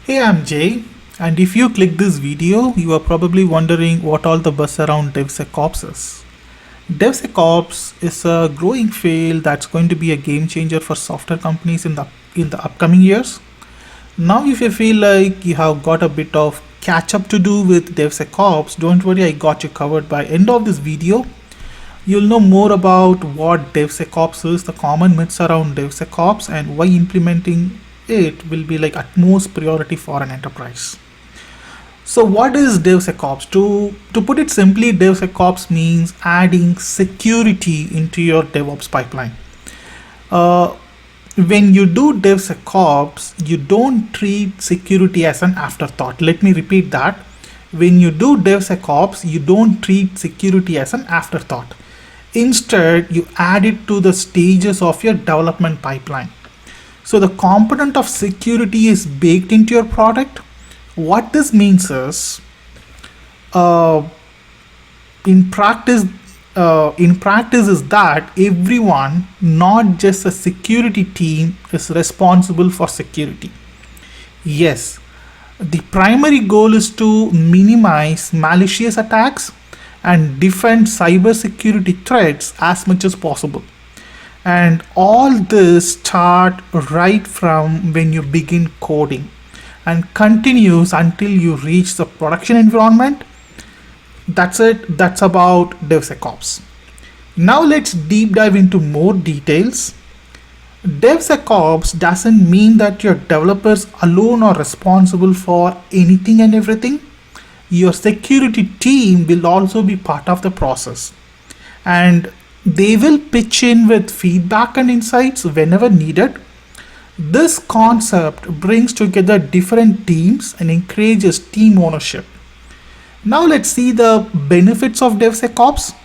Hey, I'm Jay, and if you click this video, you are probably wondering what all the buzz around DevSecOps is. DevSecOps is a growing field that's going to be a game changer for software companies in the upcoming years. Now, if you feel like you have got a bit of catch up to do with DevSecOps, don't worry, I got you covered. By end of this video, you'll know more about what DevSecOps is, the common myths around DevSecOps, and why implementing it will be like utmost priority for an enterprise. So what is DevSecOps? To put it simply, DevSecOps means adding security into your DevOps pipeline. Uh, when you do DevSecOps, you don't treat security as an afterthought. Let me repeat that. When you do DevSecOps, you don't treat security as an afterthought. Instead, you add it to the stages of your development pipeline. So the component of security is baked into your product. What this means is, uh, in practice, is that everyone, not just a security team, is responsible for security. Yes, the primary goal is to minimize malicious attacks and defend cybersecurity threats as much as possible. And all this start right from when you begin coding and continues until you reach the production environment. That's it. That's about DevSecOps. Now let's deep dive into more details. DevSecOps doesn't mean that your developers alone are responsible for anything and everything. Your security team will also be part of the process. And they will pitch in with feedback and insights whenever needed. This concept brings together different teams and encourages team ownership. Now let's see the benefits of DevSecOps.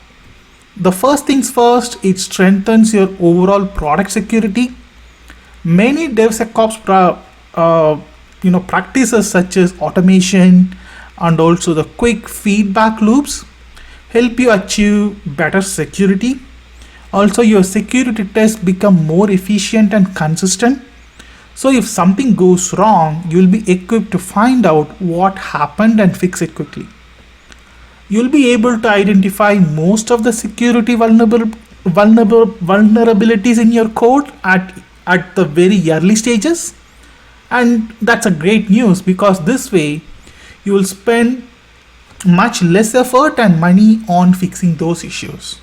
The first things first, it strengthens your overall product security. Many DevSecOps practices such as automation and also the quick feedback loops help you achieve better security. Also, your security tests become more efficient and consistent. So if something goes wrong, you'll be equipped to find out what happened and fix it quickly. You'll be able to identify most of the security vulnerabilities in your code at the very early stages. And that's a great news, because this way you will spend much less effort and money on fixing those issues.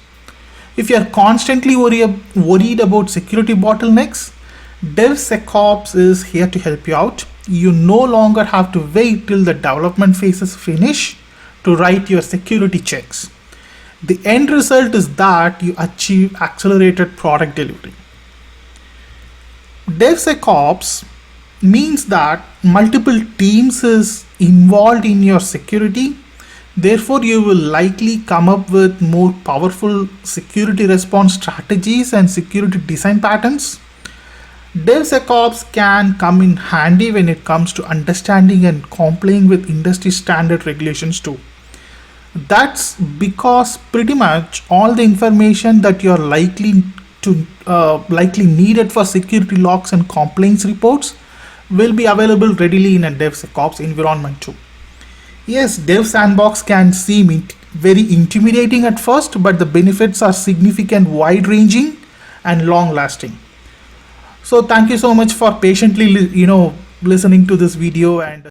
If you are constantly worried about security bottlenecks, DevSecOps is here to help you out. You no longer have to wait till the development phases finish to write your security checks. The end result is that you achieve accelerated product delivery. DevSecOps means that multiple teams is involved in your security. Therefore, you will likely come up with more powerful security response strategies and security design patterns. DevSecOps can come in handy when it comes to understanding and complying with industry standard regulations too. That's because pretty much all the information that you're likely needed for security logs and complaints reports will be available readily in a DevSecOps environment too. Yes, Dev Sandbox can seem very intimidating at first, but the benefits are significant, wide-ranging, and long-lasting. So thank you so much for patiently, listening to this video, and